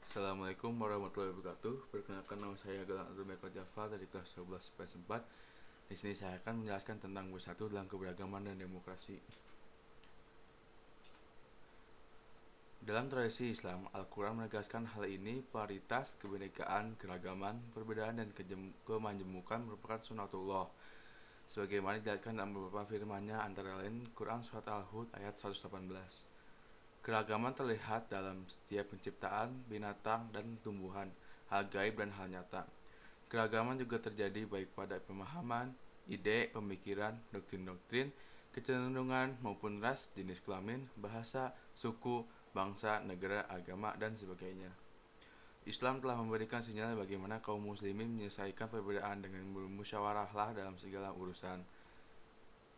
Assalamualaikum warahmatullahi wabarakatuh. Perkenalkan, nama saya Galang Abdul Meko Jafar dari kelas 12 IPS 4. Di sini saya akan menjelaskan tentang bersatu dalam keberagaman dan demokrasi. Dalam tradisi Islam, Al-Quran menegaskan hal ini. Paritas, kebinekaan, keragaman, perbedaan, dan kemajemukan merupakan sunatullah, sebagaimana dijelaskan dalam beberapa firman-Nya, antara lain Quran Surat Al-Hud ayat 118. Keragaman terlihat dalam setiap penciptaan, binatang, dan tumbuhan, hal gaib dan hal nyata. Keragaman juga terjadi baik pada pemahaman, ide, pemikiran, doktrin-doktrin, kecenderungan maupun ras, jenis kelamin, bahasa, suku, bangsa, negara, agama, dan sebagainya. Islam telah memberikan sinyal bagaimana kaum muslimin menyelesaikan perbedaan dengan bermusyawarahlah dalam segala urusan.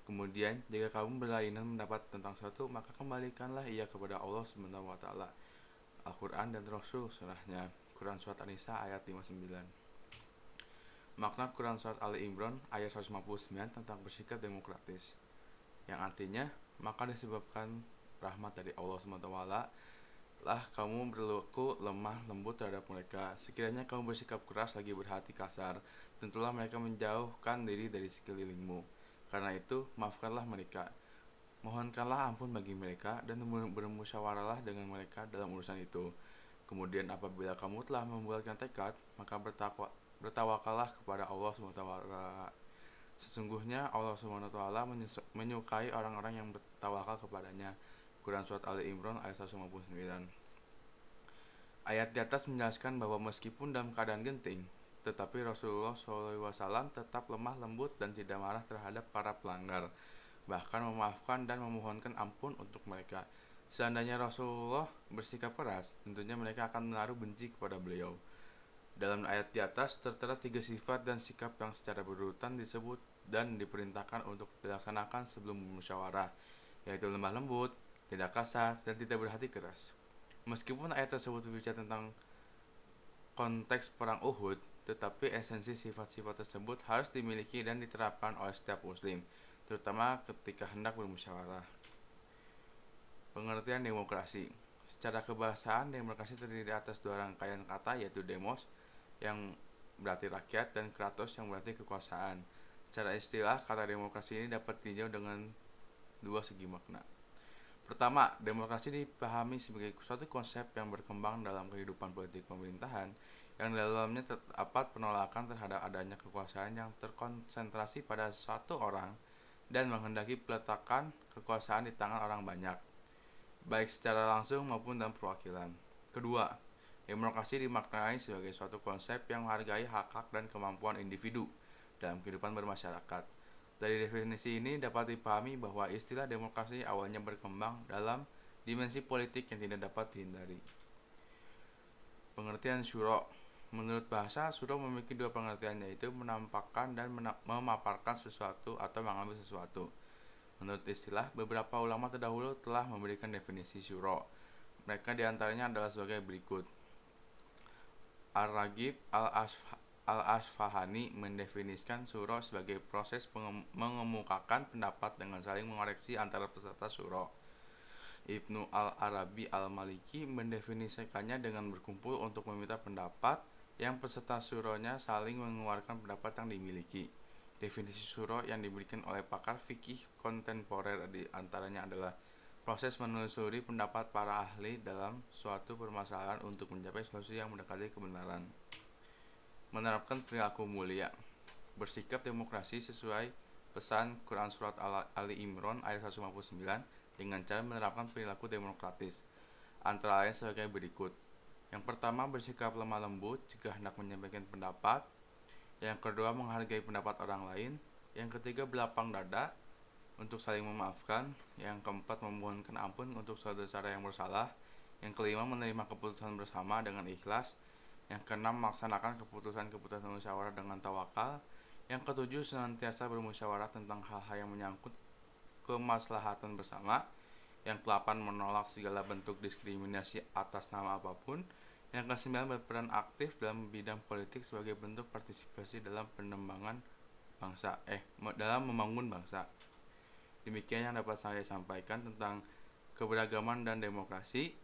Kemudian, jika kamu berlainan mendapat tentang sesuatu, maka kembalikanlah ia kepada Allah SWT. Al-Quran dan Rasul surahnya. Quran Surat An-Nisa ayat 59. Makna Quran Surat Ali Imran ayat 159 tentang bersikap demokratis, yang artinya, maka disebabkan rahmat dari Allah SWT lah kamu berlaku lemah lembut terhadap mereka. Sekiranya kamu bersikap keras lagi berhati kasar, tentulah mereka menjauhkan diri dari sekelilingmu. Karena itu, maafkanlah mereka, mohonkanlah ampun bagi mereka, dan bermusyawarahlah dengan mereka dalam urusan itu. Kemudian apabila kamu telah membuatkan tekad, maka bertawakallah kepada Allah SWT. Sesungguhnya Allah SWT menyukai orang-orang yang bertawakal kepadanya. Quran Surat Ali Imran ayat 159. Ayat di atas menjelaskan bahwa meskipun dalam keadaan genting, tetapi Rasulullah SAW tetap lemah lembut dan tidak marah terhadap para pelanggar, bahkan memaafkan dan memohonkan ampun untuk mereka. Seandainya Rasulullah bersikap keras, tentunya mereka akan menaruh benci kepada beliau. Dalam ayat di atas tertera 3 sifat dan sikap yang secara berurutan disebut dan diperintahkan untuk dilaksanakan sebelum bermusyawarah, yaitu lemah lembut, tidak kasar, dan tidak berhati keras. Meskipun ayat tersebut berbicara tentang konteks perang Uhud, tetapi esensi sifat-sifat tersebut harus dimiliki dan diterapkan oleh setiap muslim, terutama ketika hendak bermusyawarah. Pengertian demokrasi. Secara kebahasaan, demokrasi terdiri atas dua rangkaian kata, yaitu demos yang berarti rakyat dan kratos yang berarti kekuasaan. Secara istilah, kata demokrasi ini dapat ditinjau dengan dua segi makna. Pertama, demokrasi dipahami sebagai suatu konsep yang berkembang dalam kehidupan politik pemerintahan, yang dalamnya terdapat penolakan terhadap adanya kekuasaan yang terkonsentrasi pada satu orang dan menghendaki peletakan kekuasaan di tangan orang banyak, baik secara langsung maupun dalam perwakilan. Kedua, demokrasi dimaknai sebagai suatu konsep yang menghargai hak-hak dan kemampuan individu dalam kehidupan bermasyarakat. Dari definisi ini dapat dipahami bahwa istilah demokrasi awalnya berkembang dalam dimensi politik yang tidak dapat dihindari. Pengertian syuro. Menurut bahasa, syuro memiliki dua pengertian, yaitu menampakkan dan memaparkan sesuatu atau mengambil sesuatu. Menurut istilah, beberapa ulama terdahulu telah memberikan definisi syuro. Mereka diantaranya adalah sebagai berikut. Ar-Ragib Al-Asfahani mendefinisikan syuro sebagai proses mengemukakan pendapat dengan saling mengoreksi antara peserta syuro. Ibnu Al-Arabi Al-Maliki mendefinisikannya dengan berkumpul untuk meminta pendapat yang peserta syuronya saling mengeluarkan pendapat yang dimiliki. Definisi syuro yang diberikan oleh pakar fikih kontemporer di antaranya adalah proses menelusuri pendapat para ahli dalam suatu permasalahan untuk mencapai solusi yang mendekati kebenaran. Menerapkan perilaku mulia. Bersikap demokrasi sesuai pesan Quran Surat Ali Imran ayat 159 dengan cara menerapkan perilaku demokratis, antara lain sebagai berikut. Yang pertama, bersikap lemah lembut jika hendak menyampaikan pendapat. Yang kedua, menghargai pendapat orang lain. Yang ketiga, berlapang dada untuk saling memaafkan. Yang keempat, memohonkan ampun untuk saudara yang bersalah. Yang kelima, menerima keputusan bersama dengan ikhlas. Yang keenam, melaksanakan keputusan-keputusan musyawarah dengan tawakal. Yang ketujuh, senantiasa bermusyawarah tentang hal-hal yang menyangkut kemaslahatan bersama. Yang ke-8, menolak segala bentuk diskriminasi atas nama apapun. Yang ke-9, berperan aktif dalam bidang politik sebagai bentuk partisipasi dalam dalam membangun bangsa. Demikian yang dapat saya sampaikan tentang keberagaman dan demokrasi.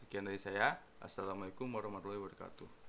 Sekian dari saya. Assalamualaikum warahmatullahi wabarakatuh.